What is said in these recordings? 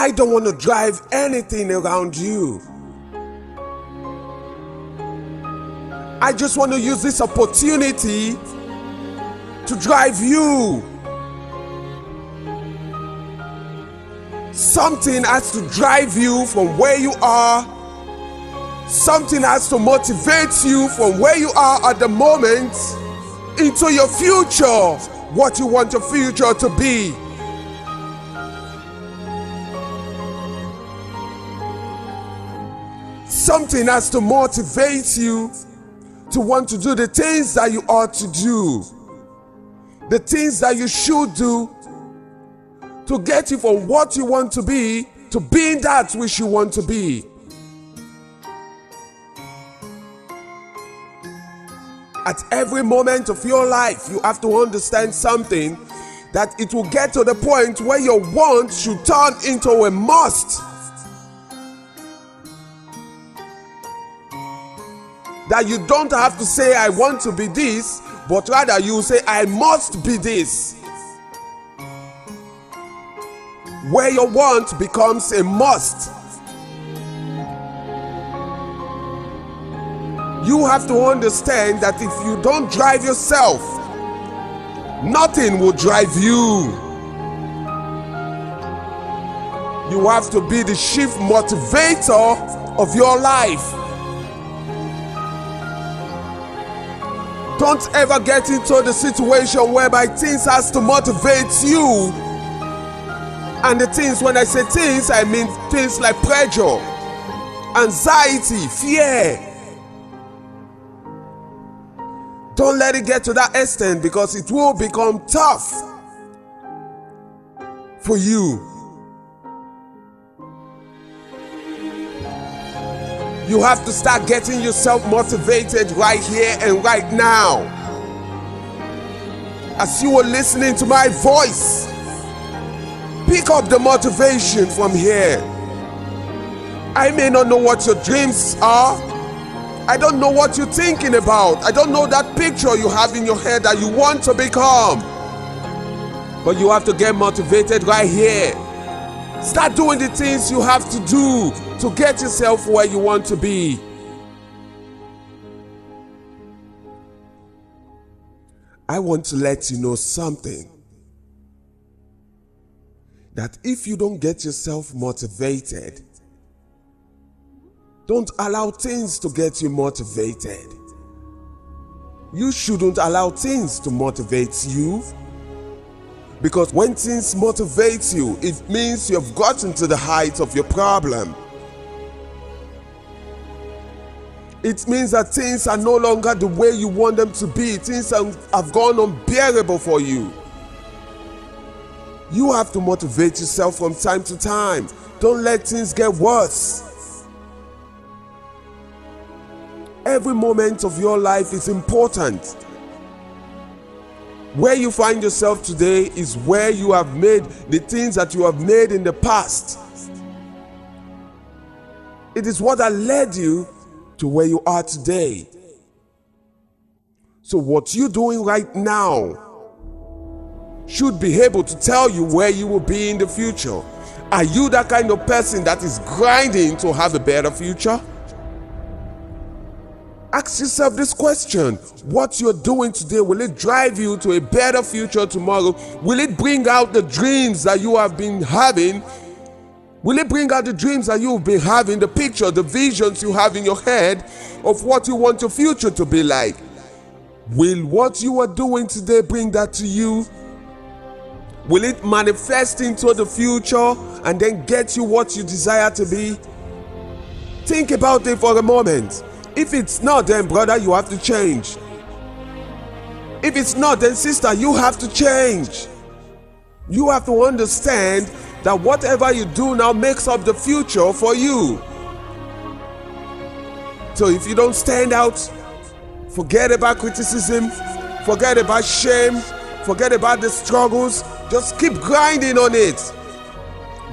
I don't want to drive anything around you. I just want to use this opportunity to drive you. Something has to drive you from where you are. Something has to motivate you from where you are at the moment into your future, what you want your future to be. Something has to motivate you to want to do the things that you ought to do, the things that you should do to get you from what you want to be to being that which you want to be. At every moment of your life, you have to understand something, that it will get to the point where your want should turn into a must. That you don't have to say, I want to be this, but rather you say, I must be this. Where your want becomes a must. You have to understand that if you don't drive yourself, nothing will drive you. You have to be the chief motivator of your life. Don't ever get into the situation whereby things has to motivate you. And the things, when I say things, I mean things like pressure, anxiety, fear. Don't let it get to that extent, because it will become tough for you. You have to start getting yourself motivated right here and right now. As you are listening to my voice, pick up the motivation from here. I may not know what your dreams are. I don't know what you're thinking about. I don't know that picture you have in your head that you want to become. But you have to get motivated right here. Start doing the things you have to do to get yourself where you want to be. I want to let you know something. That if you don't get yourself motivated, don't allow things to get you motivated. You shouldn't allow things to motivate you. Because when things motivate you, it means you've gotten to the height of your problem. It means that things are no longer the way you want them to be. Things have gone unbearable for you. You have to motivate yourself from time to time. Don't let things get worse. Every moment of your life is important. Where you find yourself today is where you have made the things that you have made in the past. It is what that led you to where you are today. So what you're doing right now should be able to tell you where you will be in the future. Are you that kind of person that is grinding to have a better future? Ask yourself this question. What you're doing today, will it drive you to a better future tomorrow? Will it bring out the dreams that you have been having? Will it bring out the dreams that you've been having, the picture, the visions you have in your head of what you want your future to be like? Will what you are doing today bring that to you? Will it manifest into the future and then get you what you desire to be? Think about it for a moment. If it's not, then brother, you have to change. If it's not, then sister, you have to change. You have to understand that whatever you do now makes up the future for you. So if you don't stand out, forget about criticism, forget about shame, forget about the struggles. Just keep grinding on it.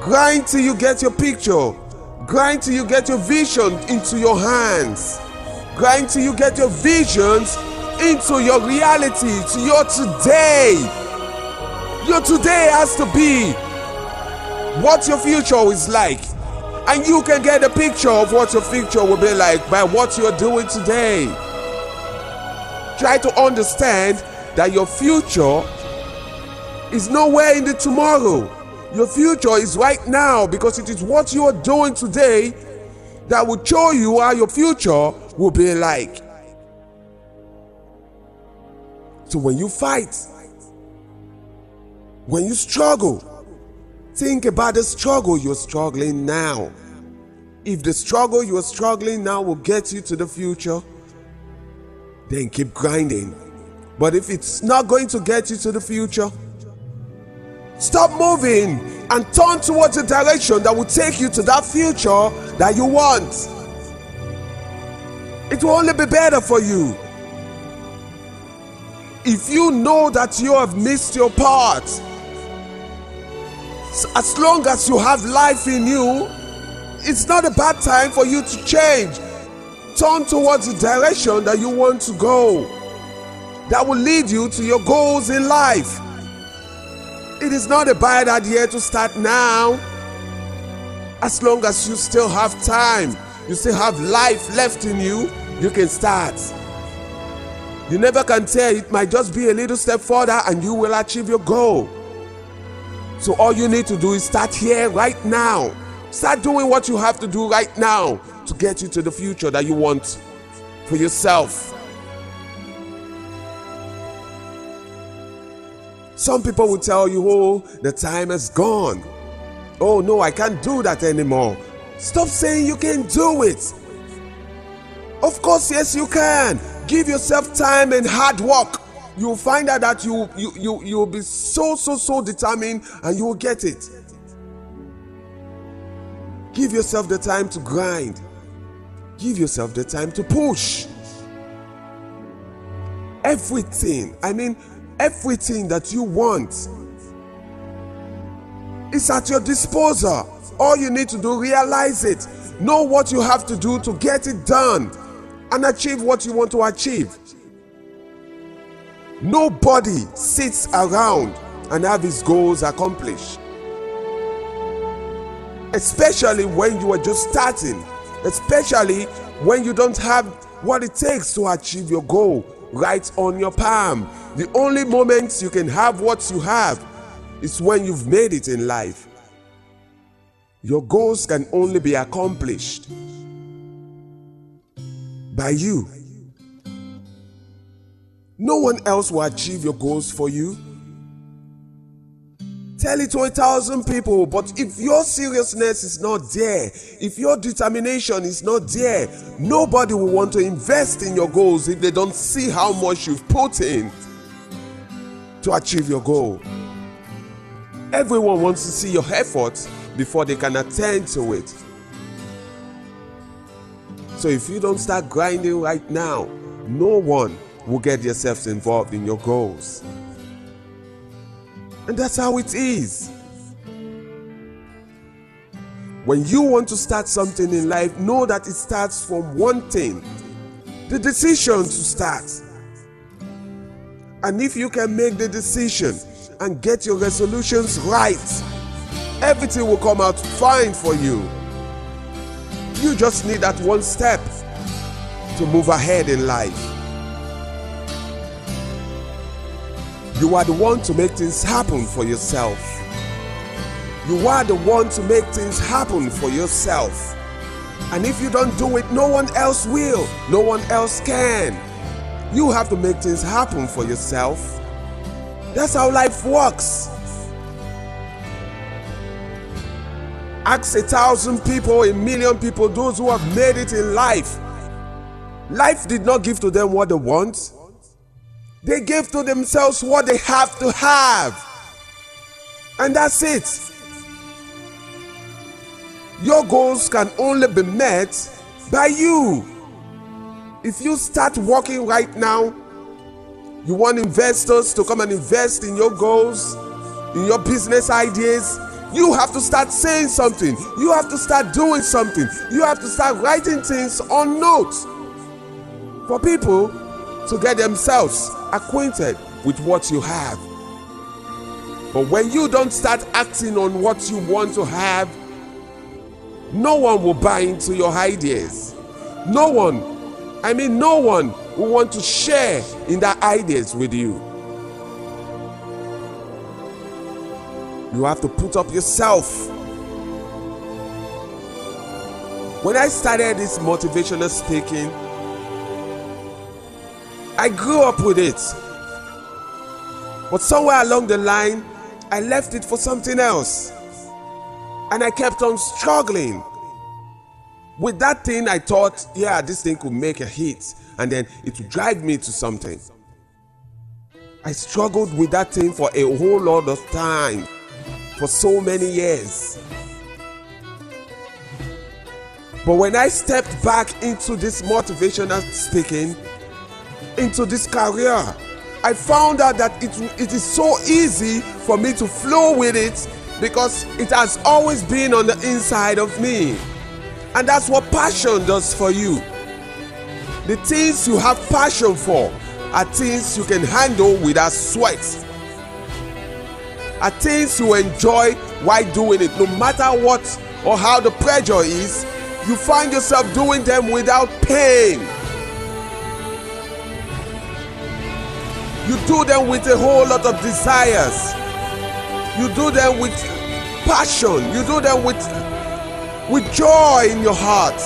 Grind till you get your picture. Grind till you get your vision into your hands. Grind till you get your visions into your reality, to your today. Your today has to be what your future is like. And you can get a picture of what your future will be like by what you're doing today. Try to understand that your future is nowhere in the tomorrow. Your future is right now, because it is what you are doing today that will show you how your future will be like. So when you fight, when you struggle, think about the struggle you're struggling now. If the struggle you're struggling now will get you to the future, then keep grinding. But if it's not going to get you to the future, stop moving and turn towards a direction that will take you to that future that you want. It will only be better for you. If you know that you have missed your part, as long as you have life in you, it's not a bad time for you to change. Turn towards the direction that you want to go, that will lead you to your goals in life. It is not a bad idea to start now. As long as you still have time, you still have life left in you, you can start. You never can tell, it might just be a little step further and you will achieve your goal. So all you need to do is start here right now. Start doing what you have to do right now to get you to the future that you want for yourself. Some people will tell you, oh, the time is gone. Oh no, I can't do that anymore. Stop saying you can do it. Of course, yes, you can. Give yourself time and hard work. You'll find out that you'll be so determined and you will get it. Give yourself the time to grind. Give yourself the time to push. Everything that you want is at your disposal. All you need to do, realize it. Know what you have to do to get it done and achieve what you want to achieve. Nobody sits around and have his goals accomplished. Especially when you are just starting. Especially when you don't have what it takes to achieve your goal right on your palm. The only moments you can have what you have is when you've made it in life. Your goals can only be accomplished by you. No one else will achieve your goals for you. Tell it to 1,000 people, but if your seriousness is not there, if your determination is not there, nobody will want to invest in your goals if they don't see how much you've put in to achieve your goal. Everyone wants to see your efforts before they can attend to it. So if you don't start grinding right now, no one will get themselves involved in your goals. And that's how it is. When you want to start something in life, know that it starts from one thing: the decision to start. And if you can make the decision and get your resolutions right, everything will come out fine for you. You just need that one step to move ahead in life. You are the one to make things happen for yourself. You are the one to make things happen for yourself. And if you don't do it, no one else will. No one else can. You have to make things happen for yourself. That's how life works. Ask 1,000 people, 1,000,000 people, those who have made it in life. Life did not give to them what they want. They gave to themselves what they have to have. And that's it. Your goals can only be met by you. If you start working right now, you want investors to come and invest in your goals, in your business ideas, you have to start saying something. You have to start doing something. You have to start writing things on notes for people to get themselves acquainted with what you have. But when you don't start acting on what you want to have, no one will buy into your ideas. No one will want to share in that ideas with you. You have to put up yourself. When I started this motivational speaking, I grew up with it. But somewhere along the line, I left it for something else. And I kept on struggling. With that thing, I thought, yeah, this thing could make a hit. And then it would drive me to something. I struggled with that thing for a whole lot of time. For so many years. But when I stepped back into this motivational speaking, into this career, I found out that it is so easy for me to flow with it because it has always been on the inside of me. And that's what passion does for you. The things you have passion for are things you can handle without sweat. Are things you enjoy while doing it. No matter what or how the pressure is, you find yourself doing them without pain. You do them with a whole lot of desires. You do them with passion. You do them with joy in your heart.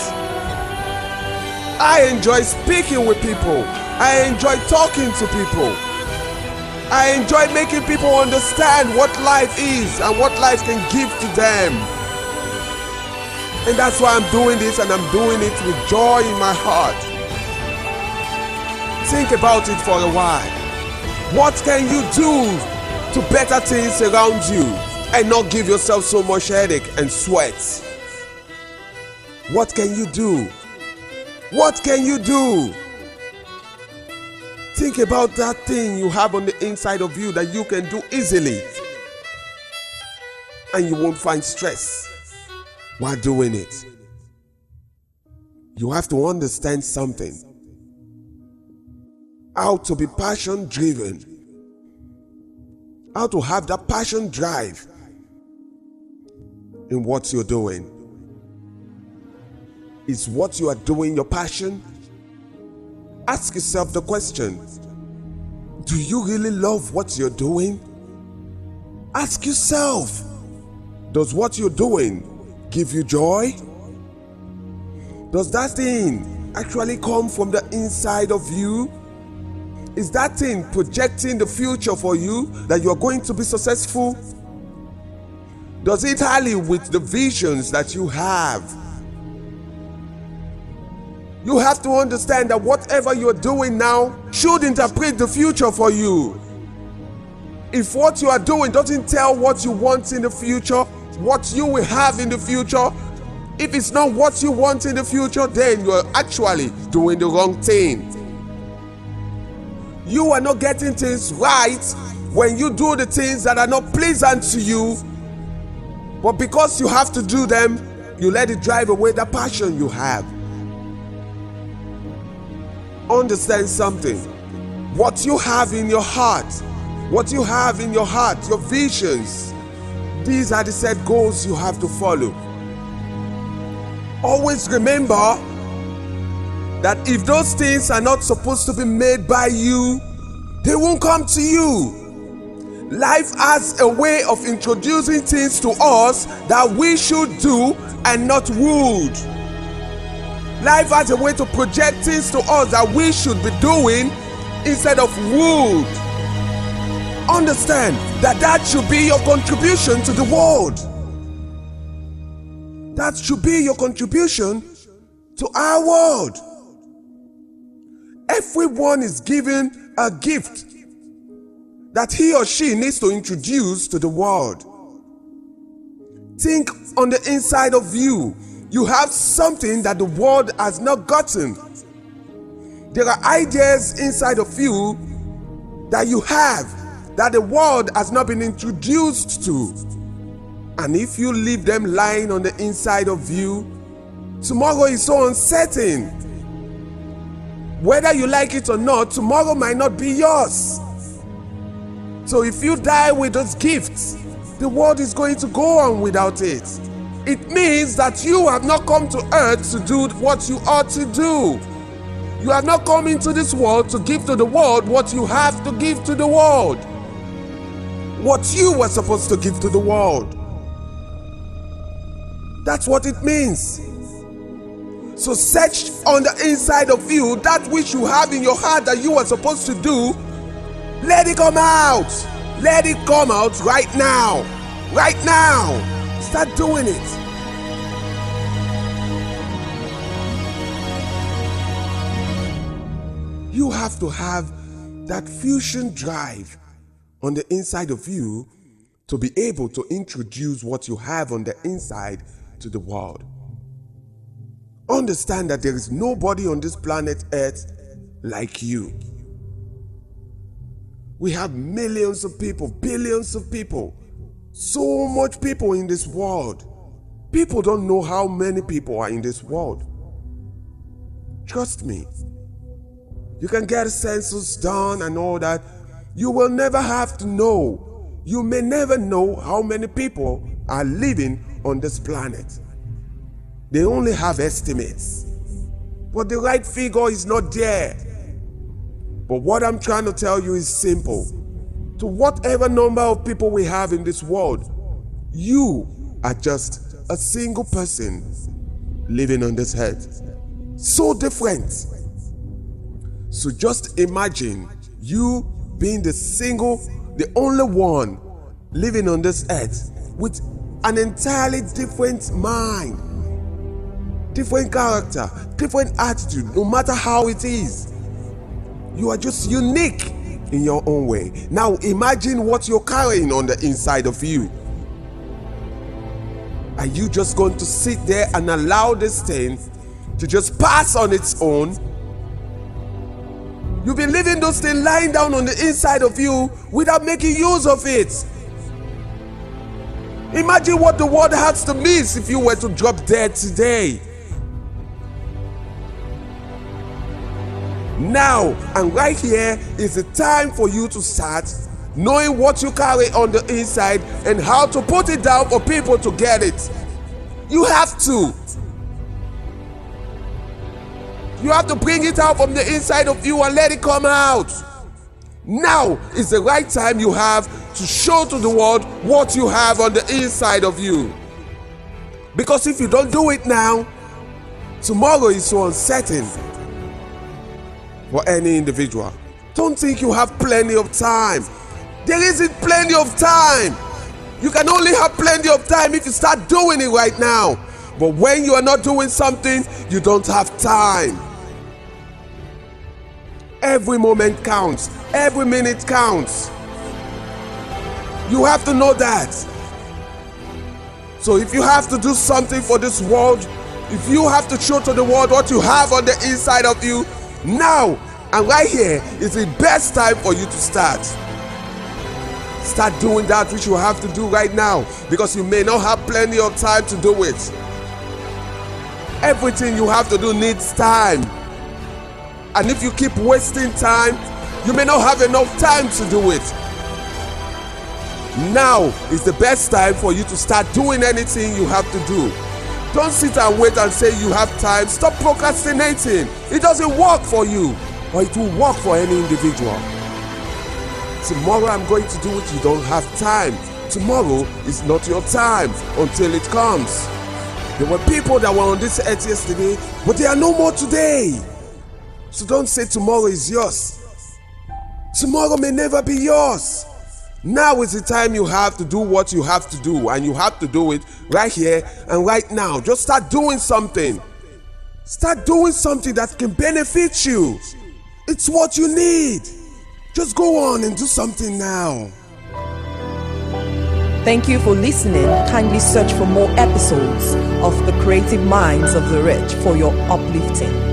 I enjoy speaking with people. I enjoy talking to people. I enjoy making people understand what life is and what life can give to them. And that's why I'm doing this, and I'm doing it with joy in my heart. Think about it for a while. What can you do to better things around you and not give yourself so much headache and sweat? What can you do? What can you do? Think about that thing you have on the inside of you that you can do easily. And you won't find stress while doing it. You have to understand something. How to be passion driven. How to have that passion drive in what you're doing. Is what you are doing your passion? Ask yourself the question, do you really love what you're doing? Ask yourself, does what you're doing give you joy? Does that thing actually come from the inside of you? Is that thing projecting the future for you that you're going to be successful? Does it tally with the visions that you have? You have to understand that whatever you're doing now should interpret the future for you. If what you are doing doesn't tell what you want in the future, what you will have in the future, if it's not what you want in the future, then you're actually doing the wrong thing. You are not getting things right when you do the things that are not pleasant to you, but because you have to do them, you let it drive away the passion you have. Understand something. What you have in your heart, your visions, these are the set goals you have to follow. Always remember that if those things are not supposed to be made by you, they won't come to you. Life has a way of introducing things to us that we should do and not would. Life has a way to project things to us that we should be doing instead of would. Understand that should be your contribution to the world. That should be your contribution to our world. Everyone is given a gift that he or she needs to introduce to the world. Think on the inside of you. You have something that the world has not gotten. There are ideas inside of you that you have that the world has not been introduced to. And if you leave them lying on the inside of you, tomorrow is so uncertain. Whether you like it or not, tomorrow might not be yours. So if you die with those gifts, the world is going to go on without it. It means that you have not come to earth to do what you ought to do. You have not come into this world to give to the world what you have to give to the world. What you were supposed to give to the world. That's what it means. So search on the inside of you that which you have in your heart that you were supposed to do. Let it come out. Let it come out right now. Right now. Start doing it. You have to have that fusion drive on the inside of you to be able to introduce what you have on the inside to the world. Understand that there is nobody on this planet Earth like you. We have millions of people, billions of people, so much people in this world. People don't know how many people are in this world. Trust me. You can get a census done and all that. You will never have to know. You may never know how many people are living on this planet. They only have estimates. But the right figure is not there. But what I'm trying to tell you is simple. To whatever number of people we have in this world, you are just a single person living on this earth. So different. So just imagine you being the only one living on this earth with an entirely different mind, different character, different attitude, no matter how it is. You are just unique in your own way. Now imagine what you're carrying on the inside of you. Are you just going to sit there and allow this thing to just pass on its own? You've been leaving those things lying down on the inside of you without making use of it. Imagine what the world has to miss if you were to drop dead today. Now and right here is the time for you to start knowing what you carry on the inside and how to put it down for people to get it. You have to. You have to bring it out from the inside of you and let it come out. Now is the right time you have to show to the world what you have on the inside of you. Because if you don't do it now, tomorrow is so uncertain for any individual. Don't think you have plenty of time. There isn't plenty of time. You can only have plenty of time if you start doing it right now. But when you are not doing something, you don't have time. Every moment counts. Every minute counts. You have to know that. So if you have to do something for this world, if you have to show to the world what you have on the inside of you, now and right here is the best time for you to start. Start doing that which you have to do right now, because you may not have plenty of time to do it. Everything you have to do needs time. And if you keep wasting time, you may not have enough time to do it. Now is the best time for you to start doing anything you have to do. Don't sit and wait and say you have time. Stop procrastinating. It doesn't work for you, or it will work for any individual. Tomorrow I'm going to do it. You don't have time. Tomorrow is not your time until it comes. There were people that were on this earth yesterday, but they are no more today. So don't say tomorrow is yours. Tomorrow may never be yours. Now is the time you have to do what you have to do, and you have to do it right here and right now. Just start doing something. Start doing something that can benefit you. It's what you need. Just go on and do something now. Thank you for listening. Kindly search for more episodes of The Creative Minds of the Rich for your uplifting.